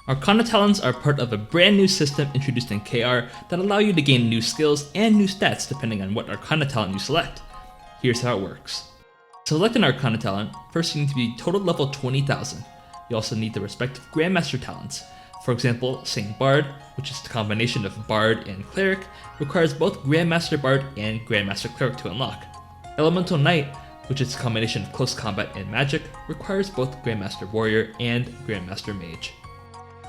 Arcana Talents are part of a brand new system introduced in KR that allow you to gain new skills and new stats depending on what Arcana Talent you select. Here's how it works. To select an Arcana Talent, first you need to be total level 20,000. You also need the respective Grandmaster talents. For example, Saint Bard, which is the combination of Bard and Cleric, requires both Grandmaster Bard and Grandmaster Cleric to unlock. Elemental Knight, which is a combination of close combat and magic, requires both Grandmaster Warrior and Grandmaster Mage.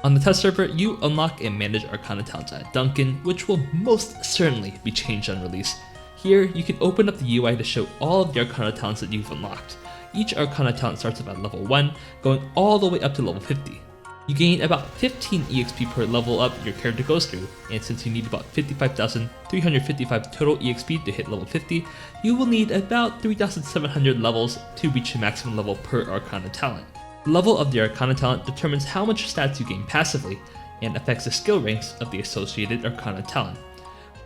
On the test server, you unlock and manage Arcana Talents at Duncan, which will most certainly be changed on release. Here, you can open up the UI to show all of the Arcana Talents that you've unlocked. Each Arcana Talent starts at level 1, going all the way up to level 50. You gain about 15 EXP per level up your character goes through, and since you need about 55,355 total EXP to hit level 50, you will need about 3,700 levels to reach the maximum level per Arcana Talent. The level of the Arcana Talent determines how much stats you gain passively, and affects the skill ranks of the associated Arcana Talent.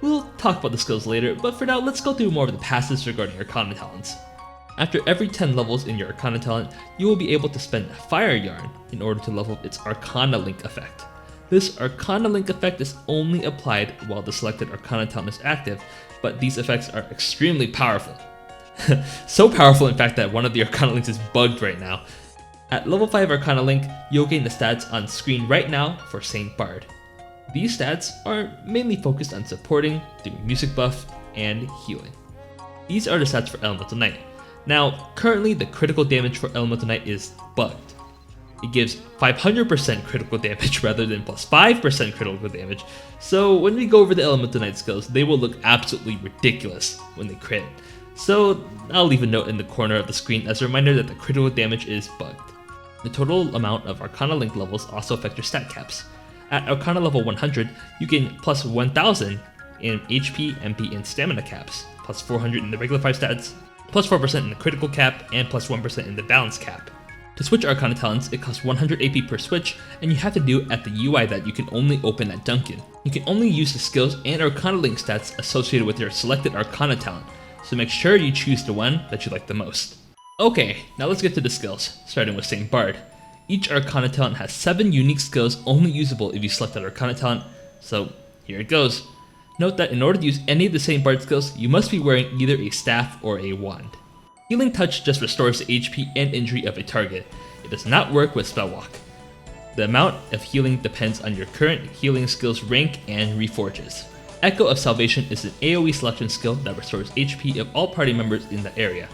We'll talk about the skills later, but for now let's go through more of the passives regarding Arcana Talents. After every 10 levels in your Arcana Talent, you will be able to spend Fire Yarn in order to level up its Arcana Link effect. This Arcana Link effect is only applied while the selected Arcana Talent is active, but these effects are extremely powerful. So powerful in fact that one of the Arcana Links is bugged right now. At level 5 Arcana Link, you'll gain the stats on screen right now for Saint Bard. These stats are mainly focused on supporting through music buff and healing. These are the stats for Elemental Knight. Now, currently the critical damage for Elemental Knight is bugged. It gives 500% critical damage rather than plus 5% critical damage, so when we go over the Elemental Knight skills, they will look absolutely ridiculous when they crit. So I'll leave a note in the corner of the screen as a reminder that the critical damage is bugged. The total amount of Arcana Link levels also affect your stat caps. At Arcana level 100, you gain plus 1000 in HP, MP, and Stamina caps, plus 400 in the regular 5 stats, plus 4% in the critical cap, and plus 1% in the balance cap. To switch Arcana Talents, it costs 100 AP per switch, and you have to do it at the UI that you can only open at Duncan. You can only use the skills and Arcana Link stats associated with your selected Arcana Talent, so make sure you choose the one that you like the most. Okay, now let's get to the skills, starting with Saint Bard. Each Arcana Talent has 7 unique skills only usable if you select that Arcana Talent, so here it goes. Note that in order to use any of the Saint Bard skills, you must be wearing either a staff or a wand. Healing Touch just restores the HP and injury of a target. It does not work with Spellwalk. The amount of healing depends on your current healing skill's rank and reforges. Echo of Salvation is an AoE selection skill that restores HP of all party members in the area.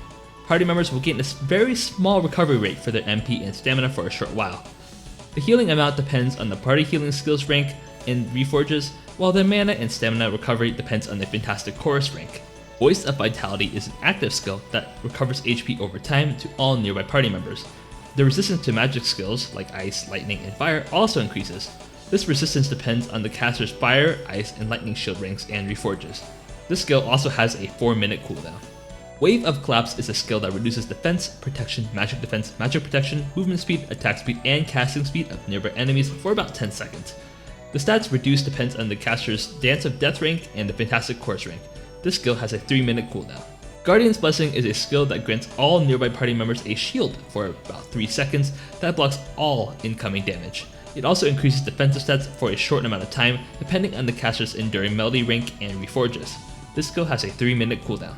Party members will gain a very small recovery rate for their MP and stamina for a short while. The healing amount depends on the party healing skill's rank and reforges, while the mana and stamina recovery depends on the Fantastic Chorus rank. Voice of Vitality is an active skill that recovers HP over time to all nearby party members. The resistance to magic skills like Ice, Lightning, and Fire also increases. This resistance depends on the caster's Fire, Ice, and Lightning shield ranks and reforges. This skill also has a 4-minute cooldown. Wave of Collapse is a skill that reduces defense, protection, magic defense, magic protection, movement speed, attack speed, and casting speed of nearby enemies for about 10 seconds. The stats reduced depends on the caster's Dance of Death rank and the Fantastic Chorus rank. This skill has a 3-minute cooldown. Guardian's Blessing is a skill that grants all nearby party members a shield for about 3 seconds that blocks all incoming damage. It also increases defensive stats for a short amount of time depending on the caster's Enduring Melody rank and reforges. This skill has a 3-minute cooldown.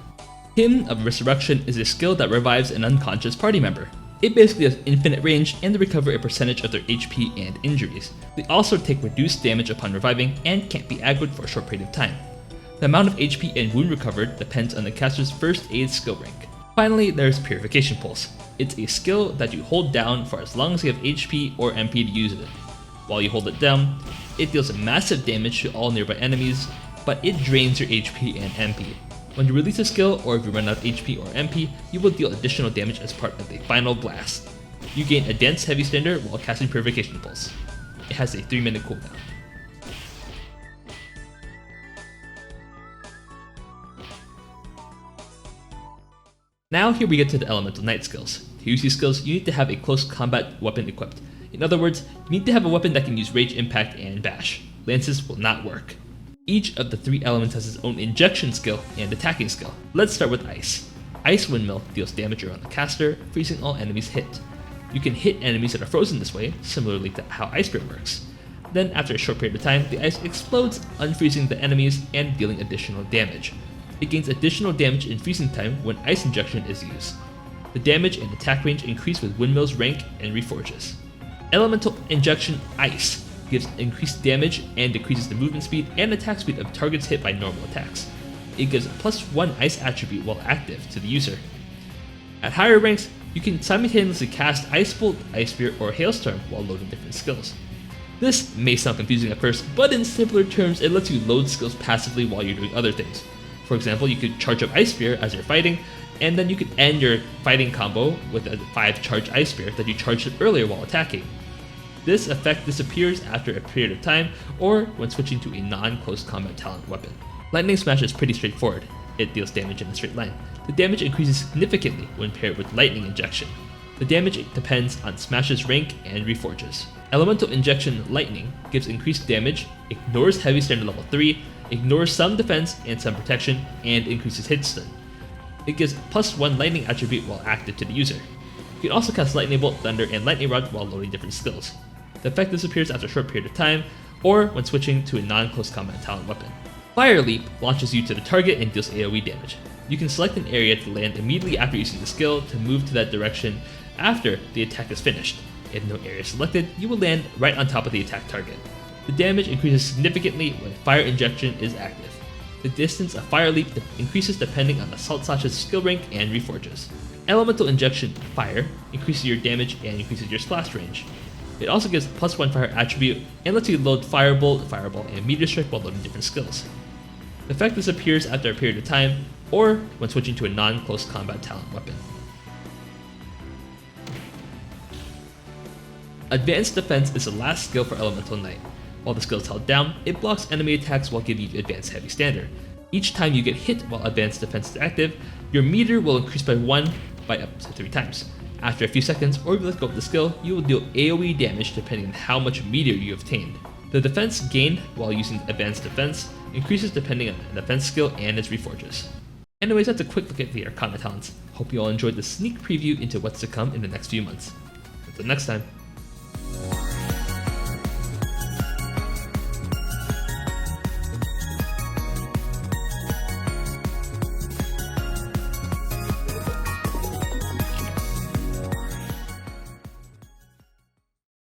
Hymn of Resurrection is a skill that revives an unconscious party member. It basically has infinite range and they recover a percentage of their HP and injuries. They also take reduced damage upon reviving and can't be aggroed for a short period of time. The amount of HP and wound recovered depends on the caster's first aid skill rank. Finally, there's Purification Pulse. It's a skill that you hold down for as long as you have HP or MP to use it. While you hold it down, it deals massive damage to all nearby enemies, but it drains your HP and MP. When you release a skill, or if you run out of HP or MP, you will deal additional damage as part of the final blast. You gain Advanced Heavy Standard while casting Purification Pulse. It has a 3-minute cooldown. Now here we get to the Elemental Knight skills. To use these skills, you need to have a close combat weapon equipped. In other words, you need to have a weapon that can use Rage Impact and Bash. Lances will not work. Each of the 3 elements has its own injection skill and attacking skill. Let's start with Ice. Ice Windmill deals damage around the caster, freezing all enemies hit. You can hit enemies that are frozen this way, similarly to how Ice Spirit works. Then, after a short period of time, the ice explodes, unfreezing the enemies and dealing additional damage. It gains additional damage in freezing time when ice injection is used. The damage and attack range increase with Windmill's rank and reforges. Elemental Injection Ice gives increased damage and decreases the movement speed and attack speed of targets hit by normal attacks. It gives +1 ice attribute while active to the user. At higher ranks, you can simultaneously cast Ice Bolt, Ice Spear, or Hailstorm while loading different skills. This may sound confusing at first, but in simpler terms, it lets you load skills passively while you're doing other things. For example, you could charge up Ice Spear as you're fighting, and then you could end your fighting combo with a 5 charge Ice Spear that you charged up earlier while attacking. This effect disappears after a period of time, or when switching to a non-close combat talent weapon. Lightning Smash is pretty straightforward. It deals damage in a straight line. The damage increases significantly when paired with Lightning Injection. The damage depends on Smash's rank and reforges. Elemental Injection Lightning gives increased damage, ignores Heavy Standard level 3, ignores some defense and some protection, and increases hit stun. It gives +1 lightning attribute while active to the user. You can also cast Lightning Bolt, Thunder, and Lightning Rod while loading different skills. The effect disappears after a short period of time, or when switching to a non-close combat talent weapon. Fire Leap launches you to the target and deals AoE damage. You can select an area to land immediately after using the skill to move to that direction after the attack is finished. If no area is selected, you will land right on top of the attack target. The damage increases significantly when Fire Injection is active. The distance of Fire Leap increases depending on the Salt Slash's skill rank and reforges. Elemental Injection Fire increases your damage and increases your splash range. It also gives +1 fire attribute and lets you load Firebolt, Fireball, and Meteor Strike while loading different skills. The effect disappears after a period of time, or when switching to a non-close combat talent weapon. Advanced Defense is the last skill for Elemental Knight. While the skill is held down, it blocks enemy attacks while giving you Advanced Heavy Standard. Each time you get hit while Advanced Defense is active, your meter will increase by 1 by up to 3 times. After a few seconds, or if you let go of the skill, you will deal AoE damage depending on how much meteor you have obtained. The defense gained while using Advanced Defense increases depending on the defense skill and its reforges. Anyways, that's a quick look at the Arcana Talents. Hope you all enjoyed the sneak preview into what's to come in the next few months. Until next time.